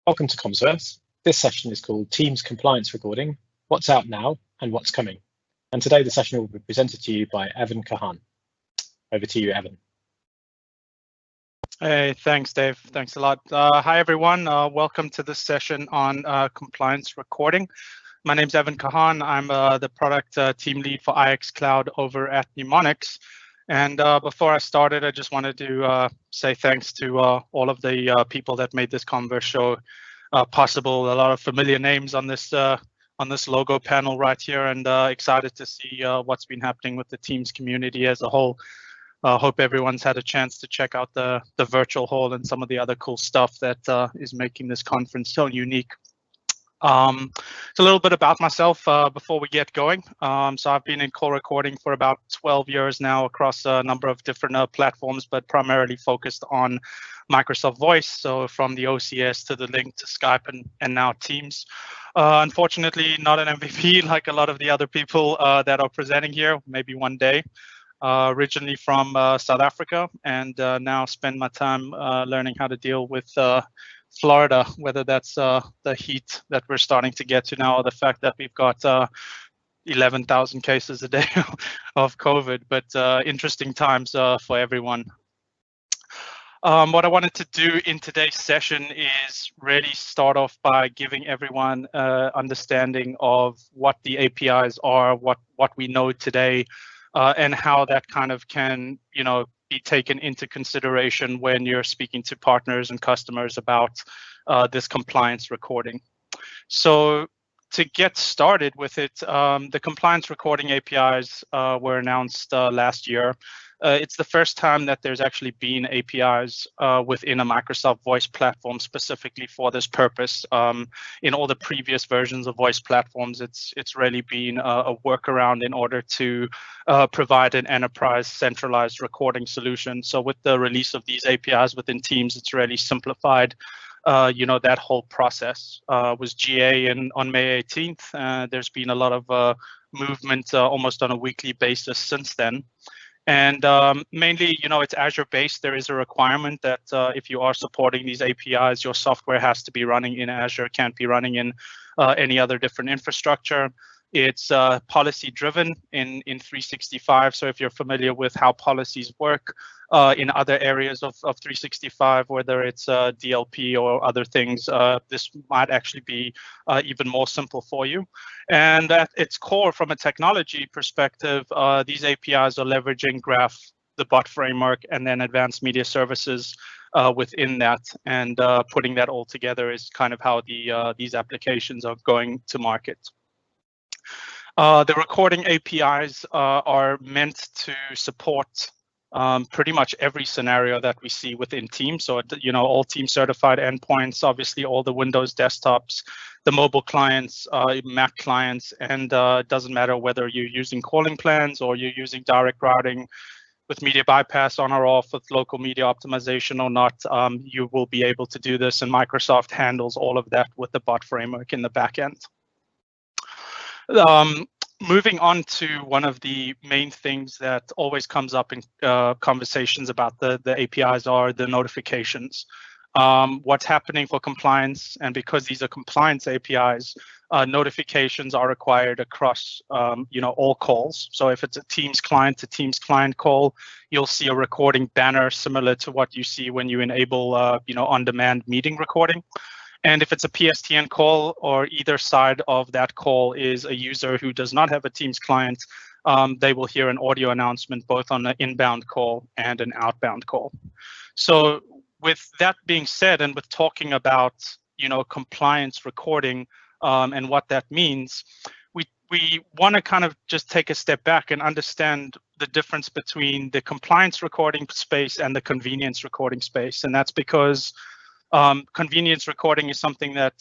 Welcome to Commsverse. This session is called Teams Compliance Recording, What's Out Now and What's Coming. And today the session will be presented to you by Evan Kahan. Over to you, Evan. Hey, thanks, Dave. Thanks a lot. Hi, everyone. Welcome to this session on compliance recording. My name's Evan Kahan. I'm the product team lead for IX Cloud over at Mnemonics. And before I started, I just wanted to say thanks to all of the people that made this Commsverse show possible. A lot of familiar names on this logo panel right here, and excited to see what's been happening with the Teams community as a whole. Hope everyone's had a chance to check out the virtual hall and some of the other cool stuff that is making this conference so unique. It's a little bit about myself before we get going. So I've been in call recording for about 12 years now across a number of different platforms, but primarily focused on Microsoft Voice. So from the OCS to the link to Skype and now Teams. Unfortunately, not an MVP like a lot of the other people that are presenting here, maybe one day. Originally from South Africa, and now spend my time learning how to deal with Florida, whether that's the heat that we're starting to get to now, or the fact that we've got 11,000 cases a day of COVID, but interesting times for everyone. What I wanted to do in today's session is really start off by giving everyone understanding of what the APIs are, what we know today, and how that kind of can, be taken into consideration when you're speaking to partners and customers about this compliance recording. So to get started with it, the compliance recording APIs were announced last year. It's the first time that there's actually been APIs within a Microsoft Voice platform specifically for this purpose. In all the previous versions of voice platforms, it's really been a workaround in order to provide an enterprise centralized recording solution. So with the release of these APIs within Teams, it's really simplified that whole process. Was GA on May 18th. There's been a lot of movement almost on a weekly basis since then. And mainly, it's Azure-based. There is a requirement that if you are supporting these APIs, your software has to be running in Azure, can't be running in any other different infrastructure. It's policy-driven in 365. So if you're familiar with how policies work in other areas of 365, whether it's DLP or other things, this might actually be even more simple for you. And at its core, from a technology perspective, these APIs are leveraging Graph, the bot framework, and then advanced media services within that. And putting that all together is kind of how these applications are going to market. The recording APIs are meant to support pretty much every scenario that we see within Teams. So, all Teams certified endpoints, obviously all the Windows desktops, the mobile clients, Mac clients, and it doesn't matter whether you're using calling plans or you're using direct routing with media bypass on or off, with local media optimization or not, you will be able to do this. And Microsoft handles all of that with the bot framework in the back end. Moving on to one of the main things that always comes up in conversations about the APIs are the notifications. What's happening for compliance, and because these are compliance APIs, notifications are required across all calls. So if it's a Teams client to Teams client call, you'll see a recording banner similar to what you see when you enable on-demand meeting recording. And if it's a PSTN call, or either side of that call is a user who does not have a Teams client, they will hear an audio announcement both on an inbound call and an outbound call. So with that being said, and with talking about compliance recording and what that means, we want to kind of just take a step back and understand the difference between the compliance recording space and the convenience recording space. And that's because convenience recording is something that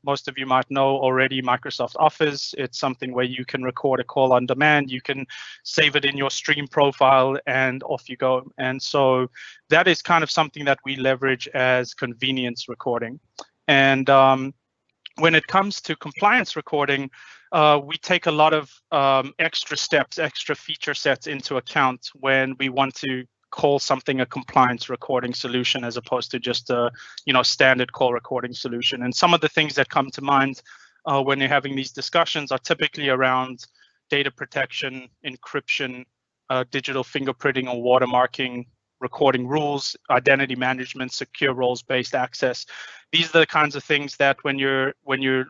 most of you might know already. Microsoft offers. It's something where you can record a call on demand. You can save it in your stream profile and off you go. And so that is kind of something that we leverage as convenience recording. And when it comes to compliance recording, we take a lot of extra steps, extra feature sets into account when we want to call something a compliance recording solution as opposed to just a standard call recording solution. And some of the things that come to mind when you're having these discussions are typically around data protection, encryption, digital fingerprinting or watermarking, recording rules, identity management, secure roles-based access. These are the kinds of things that when you're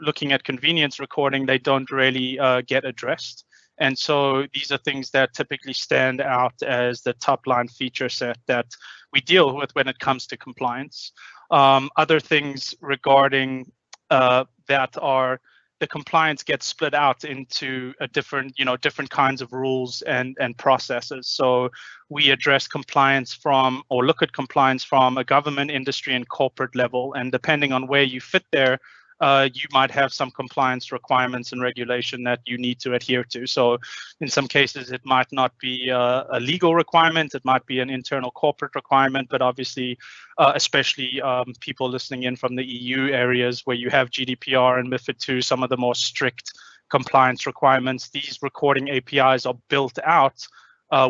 looking at convenience recording, they don't really get addressed. And so these are things that typically stand out as the top line feature set that we deal with when it comes to compliance. Other things regarding that are the compliance gets split out into a different kinds of rules and processes. So we address compliance from, or look at compliance from, a government, industry, and corporate level. And depending on where you fit there, you might have some compliance requirements and regulation that you need to adhere to. So in some cases, it might not be a legal requirement, it might be an internal corporate requirement, but obviously, especially people listening in from the EU areas where you have GDPR and MiFID II, some of the more strict compliance requirements, these recording APIs are built out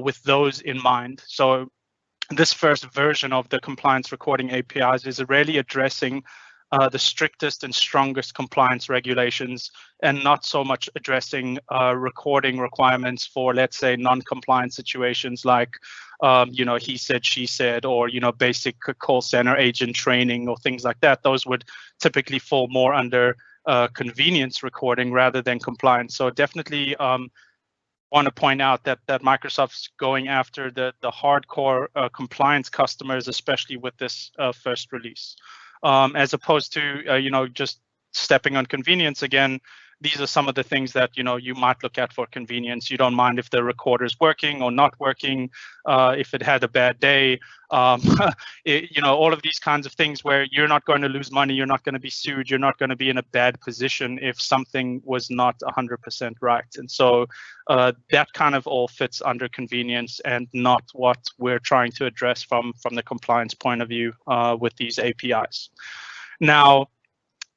with those in mind. So this first version of the compliance recording APIs is really addressing the strictest and strongest compliance regulations, and not so much addressing recording requirements for, let's say, non-compliant situations like, he said, she said, or, basic call center agent training or things like that. Those would typically fall more under convenience recording rather than compliance. So definitely want to point out that Microsoft's going after the hardcore compliance customers, especially with this first release. As opposed to, just stepping on convenience again. These are some of the things that, you might look at for convenience. You don't mind if the recorder is working or not working, if it had a bad day, all of these kinds of things where you're not going to lose money, you're not going to be sued, you're not going to be in a bad position if something was not 100% right. And so that kind of all fits under convenience and not what we're trying to address from the compliance point of view with these APIs. Now,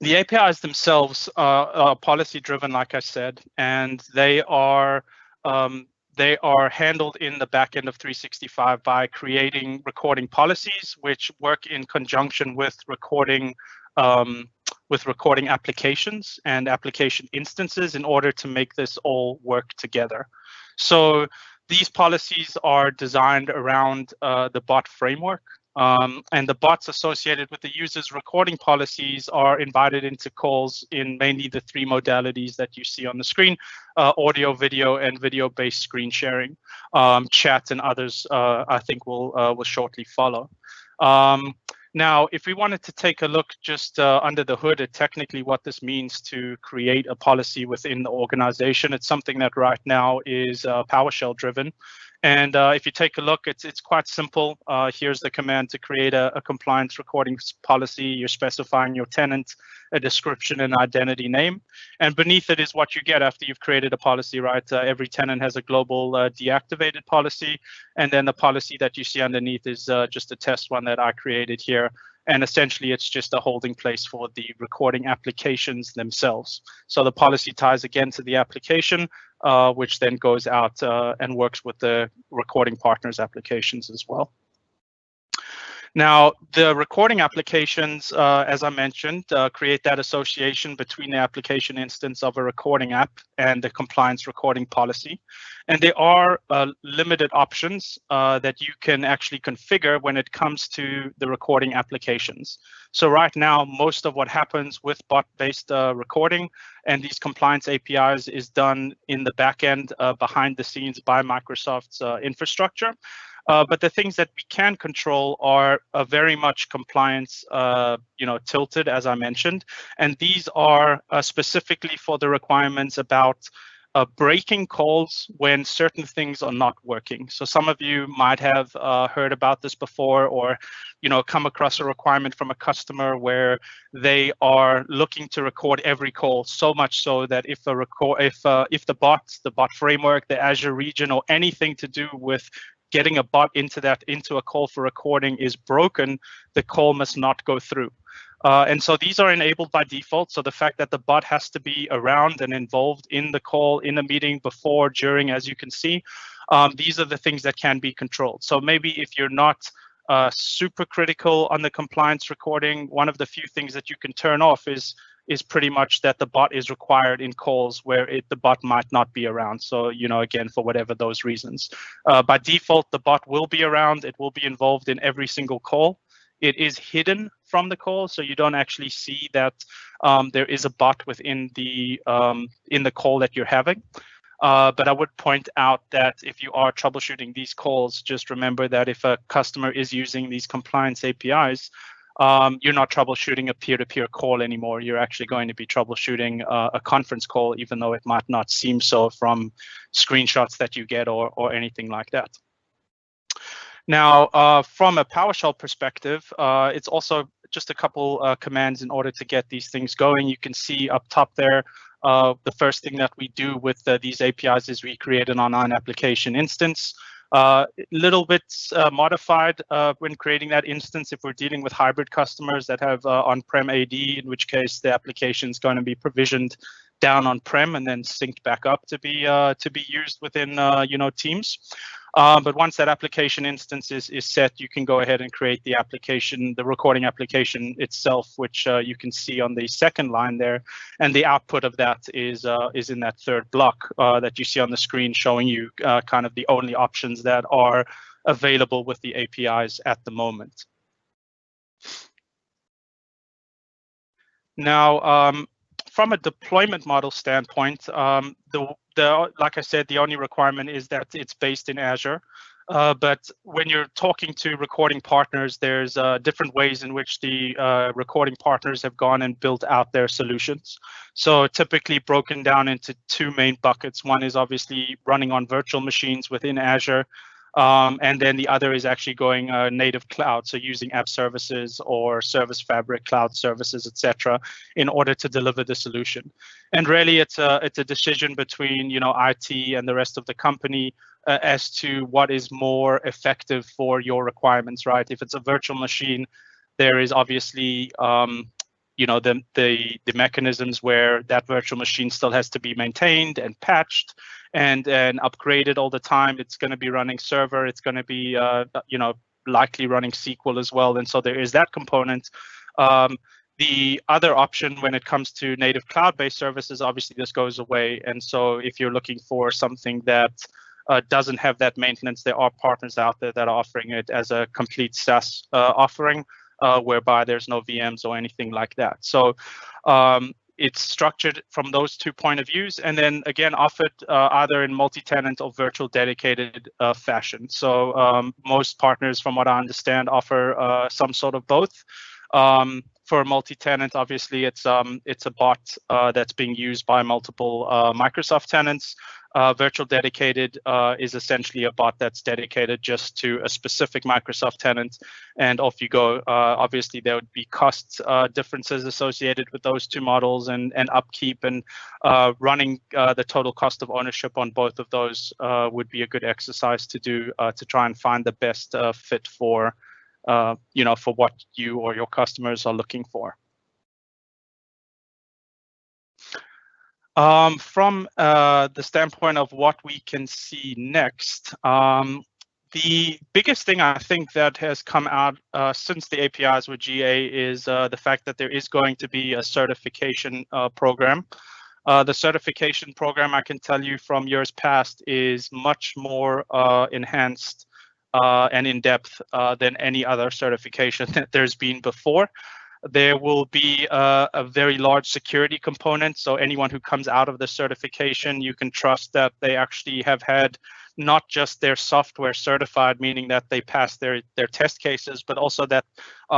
the APIs themselves are policy driven, like I said, and they are handled in the back end of 365 by creating recording policies, which work in conjunction with recording applications and application instances in order to make this all work together. So these policies are designed around the bot framework. And the bots associated with the user's recording policies are invited into calls in mainly the three modalities that you see on the screen: audio, video, and video-based screen sharing. Chat and others, I think, will shortly follow. Now, if we wanted to take a look just under the hood at technically what this means to create a policy within the organization, it's something that right now is PowerShell driven. And if you take a look, it's quite simple. Here's the command to create a compliance recording policy. You're specifying your tenant, a description, and identity name. And beneath it is what you get after you've created a policy, right? Every tenant has a global deactivated policy. And then the policy that you see underneath is just a test one that I created here. And essentially, it's just a holding place for the recording applications themselves. So the policy ties again to the application, which then goes out and works with the recording partners' applications as well. Now, the recording applications, as I mentioned, create that association between the application instance of a recording app and the compliance recording policy. And there are limited options that you can actually configure when it comes to the recording applications. So right now, most of what happens with bot-based recording and these compliance APIs is done in the back end behind the scenes by Microsoft's infrastructure. But the things that we can control are very much compliance, tilted, as I mentioned. And these are specifically for the requirements about breaking calls when certain things are not working. So some of you might have heard about this before, or come across a requirement from a customer where they are looking to record every call, so much so that if the bot framework, the Azure region, or anything to do with getting a bot into a call for recording is broken, the call must not go through. And so these are enabled by default. So the fact that the bot has to be around and involved in the call, in the meeting, before, during, as you can see, these are the things that can be controlled. So maybe if you're not super critical on the compliance recording, one of the few things that you can turn off is pretty much that the bot is required in calls where the bot might not be around. So, again, for whatever those reasons. By default, the bot will be around. It will be involved in every single call. It is hidden from the call, so you don't actually see that there is a bot within the call that you're having. But I would point out that if you are troubleshooting these calls, just remember that if a customer is using these compliance APIs, you're not troubleshooting a peer-to-peer call anymore. You're actually going to be troubleshooting a conference call, even though it might not seem so from screenshots that you get or anything like that. Now, from a PowerShell perspective, it's also just a couple commands in order to get these things going. You can see up top there, the first thing that we do with these APIs is we create an online application instance. Little bit modified when creating that instance if we're dealing with hybrid customers that have on-prem AD, in which case the application is going to be provisioned down on-prem and then synced back up to be used within Teams. But once that application instance is set, you can go ahead and create the application, the recording application itself, which you can see on the second line there. And the output of that is in that third block that you see on the screen, showing you kind of the only options that are available with the APIs at the moment. Now, from a deployment model standpoint, like I said, the only requirement is that it's based in Azure. But when you're talking to recording partners, there's different ways in which the recording partners have gone and built out their solutions. So typically broken down into two main buckets. One is obviously running on virtual machines within Azure. And then the other is actually going native cloud, so using app services or service fabric, cloud services, etc., in order to deliver the solution. And really, it's a decision between IT and the rest of the company as to what is more effective for your requirements, right? If it's a virtual machine, there is obviously the mechanisms where that virtual machine still has to be maintained and patched and upgraded all the time. It's going to be running server. It's going to be likely running SQL as well. And so there is that component. The other option when it comes to native cloud-based services, obviously this goes away. And so if you're looking for something that doesn't have that maintenance, there are partners out there that are offering it as a complete SaaS offering. Whereby there's no VMs or anything like that. So it's structured from those two point of views, and then again offered either in multi-tenant or virtual dedicated fashion. So most partners, from what I understand, offer some sort of both. For multi-tenant, obviously it's a bot that's being used by multiple Microsoft tenants. Virtual dedicated is essentially a bot that's dedicated just to a specific Microsoft tenant, and off you go. Obviously, there would be cost differences associated with those two models, and upkeep and running the total cost of ownership on both of those would be a good exercise to do to try and find the best fit for for what you or your customers are looking for. From the standpoint of what we can see next, the biggest thing I think that has come out since the APIs were GA is the fact that there is going to be a certification program. The certification program, I can tell you from years past, is much more enhanced and in-depth than any other certification that there's been before. There will be a very large security component. So anyone who comes out of the certification, you can trust that they actually have had not just their software certified, meaning that they passed their test cases, but also that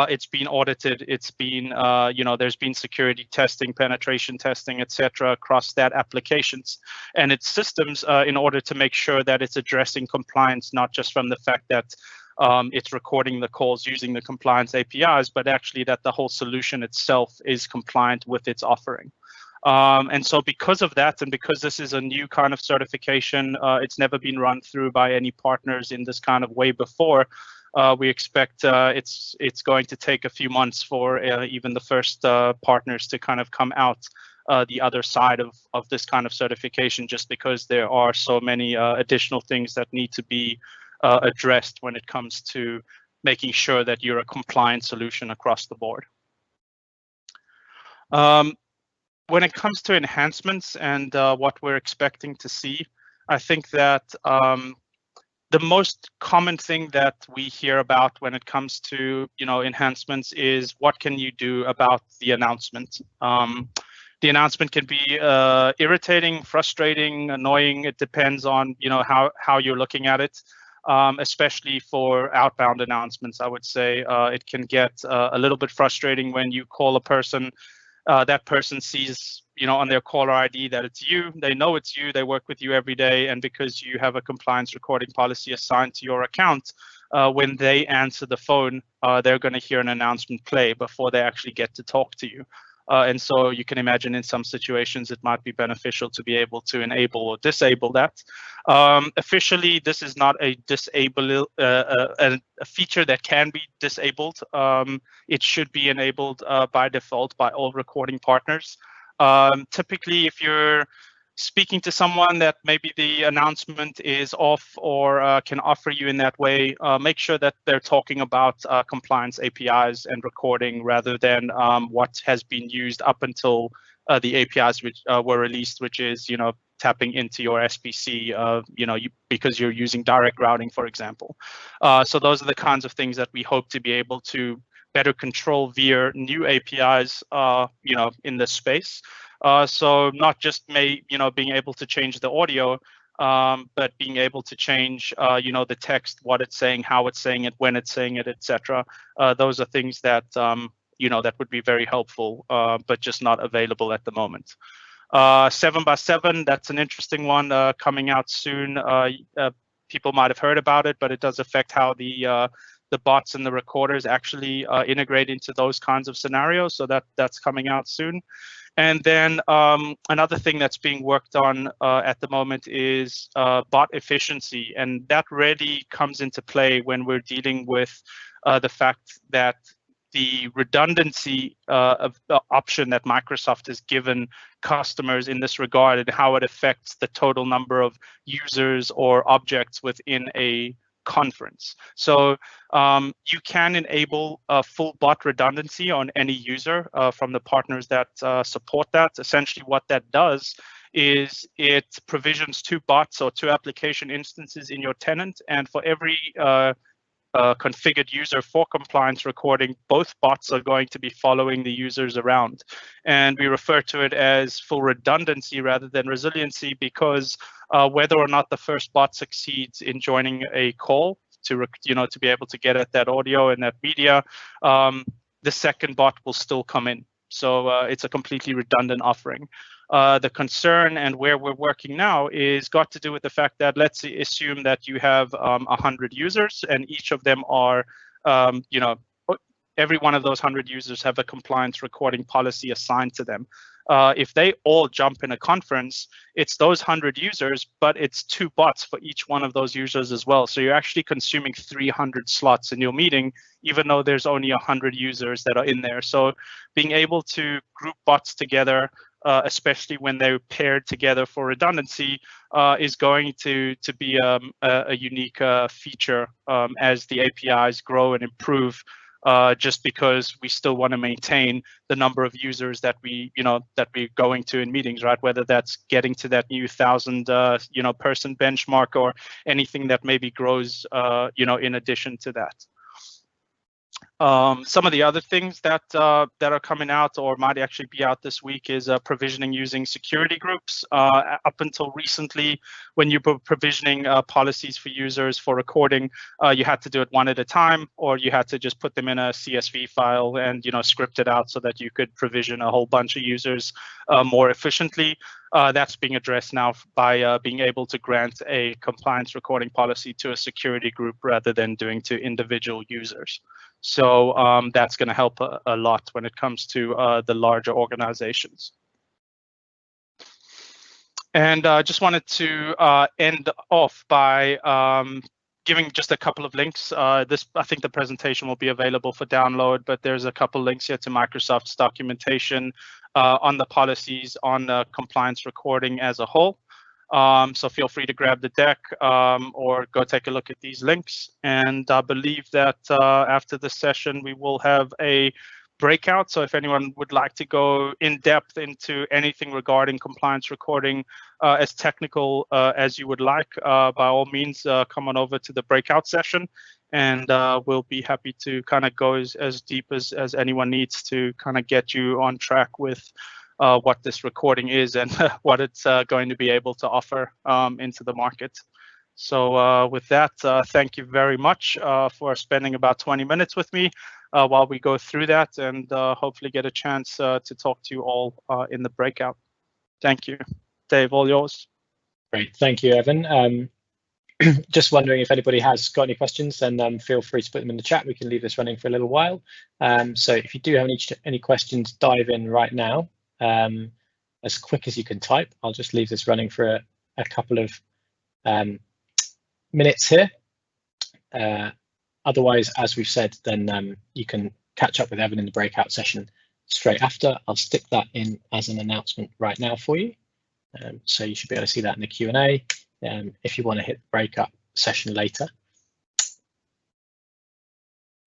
it's been audited. It's been, there's been security testing, penetration testing, etc., across that applications and its systems in order to make sure that it's addressing compliance, not just from the fact that it's recording the calls using the compliance APIs, but actually that the whole solution itself is compliant with its offering. And so because of that, and because this is a new kind of certification, it's never been run through by any partners in this kind of way before. We expect it's going to take a few months for even the first partners to kind of come out the other side of this kind of certification, just because there are so many additional things that need to be addressed when it comes to making sure that you're a compliant solution across the board. When it comes to enhancements and what we're expecting to see, I think that the most common thing that we hear about when it comes to enhancements is what can you do about the announcement. The announcement can be irritating, frustrating, annoying. It depends on how you're looking at it. Especially for outbound announcements, I would say it can get a little bit frustrating when you call a person. That person sees on their caller ID that it's you. They know it's you. They work with you every day, and because you have a compliance recording policy assigned to your account, when they answer the phone, they're going to hear an announcement play before they actually get to talk to you. And so you can imagine in some situations it might be beneficial to be able to enable or disable that. Officially, this is not a feature that can be disabled. It should be enabled by default by all recording partners. Typically, if you're speaking to someone that maybe the announcement is off or can offer you in that way, make sure that they're talking about compliance APIs and recording rather than what has been used up until the APIs which were released, which is tapping into your SBC, because you're using direct routing, for example. So those are the kinds of things that we hope to be able to better control via new APIs, in this space. So not just being able to change the audio, but being able to change, the text, what it's saying, how it's saying it, when it's saying it, etc. Those are things that that would be very helpful, but just not available at the moment. 7x7, that's an interesting one coming out soon. People might have heard about it, but it does affect how the bots and the recorders actually integrate into those kinds of scenarios. So that's coming out soon. And then another thing that's being worked on at the moment is bot efficiency. And that really comes into play when we're dealing with the fact that the redundancy of the option that Microsoft has given customers in this regard and how it affects the total number of users or objects within a conference. So you can enable full bot redundancy on any user from the partners that support that. Essentially what that does is it provisions 2 bots or 2 application instances in your tenant, and for every configured user for compliance recording, both bots are going to be following the users around. And we refer to it as full redundancy rather than resiliency, because whether or not the first bot succeeds in joining a call to be able to get at that audio and that media, the second bot will still come in. So it's a completely redundant offering. The concern and where we're working now is got to do with the fact that let's assume that you have 100 users and each of them are, every one of those 100 users have a compliance recording policy assigned to them. If they all jump in a conference, it's those 100 users, but it's 2 bots for each one of those users as well. So you're actually consuming 300 slots in your meeting, even though there's only 100 users that are in there. So being able to group bots together, especially when they're paired together for redundancy, is going to be a unique feature as the APIs grow and improve. Just because we still want to maintain the number of users that we're going to in meetings, right? Whether that's getting to that new 1,000 person benchmark or anything that maybe grows in addition to that. Some of the other things that are coming out or might actually be out this week is provisioning using security groups. Up until recently, when you were provisioning policies for users for recording, you had to do it one at a time, or you had to just put them in a CSV file and script it out so that you could provision a whole bunch of users more efficiently. That's being addressed now by being able to grant a compliance recording policy to a security group rather than doing to individual users. So that's going to help a lot when it comes to the larger organizations. And I just wanted to end off by giving just a couple of links. I think the presentation will be available for download, but there's a couple links here to Microsoft's documentation on the policies on compliance recording as a whole. So feel free to grab the deck or go take a look at these links. And I believe that after this session, we will have a breakout. So if anyone would like to go in depth into anything regarding compliance recording, as technical as you would like, by all means, come on over to the breakout session, and we'll be happy to kind of go as deep as anyone needs to kind of get you on track with what this recording is and what it's going to be able to offer into the market. So with that, thank you very much for spending about 20 minutes with me while we go through that, and hopefully get a chance to talk to you all in the breakout. Thank you. Dave, all yours. Great, thank you, Evan. Just wondering if anybody has got any questions, then feel free to put them in the chat. We can leave this running for a little while. So if you do have any questions, dive in right now. As quick as you can type. I'll just leave this running for a couple of minutes here. Otherwise, as we've said, then you can catch up with Evan in the breakout session straight after. I'll stick that in as an announcement right now for you. So you should be able to see that in the Q&A if you want to hit the breakout session later.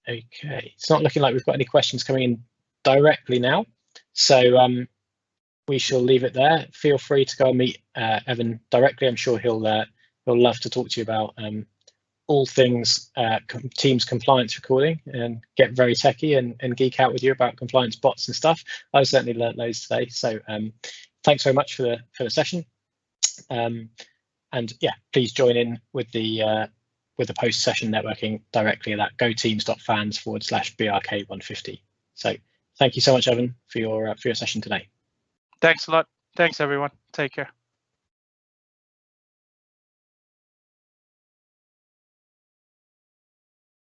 Okay, it's not looking like we've got any questions coming in directly now. So we shall leave it there. Feel free to go and meet Evan directly. I'm sure he'll love to talk to you about all things Teams compliance recording, and get very techie and geek out with you about compliance bots and stuff. I certainly learned those today. So thanks very much for the session. And yeah, please join in with the post-session networking directly at that goteams.fans/BRK150. So thank you so much, Evan, for your session today. Thanks a lot. Thanks, everyone. Take care.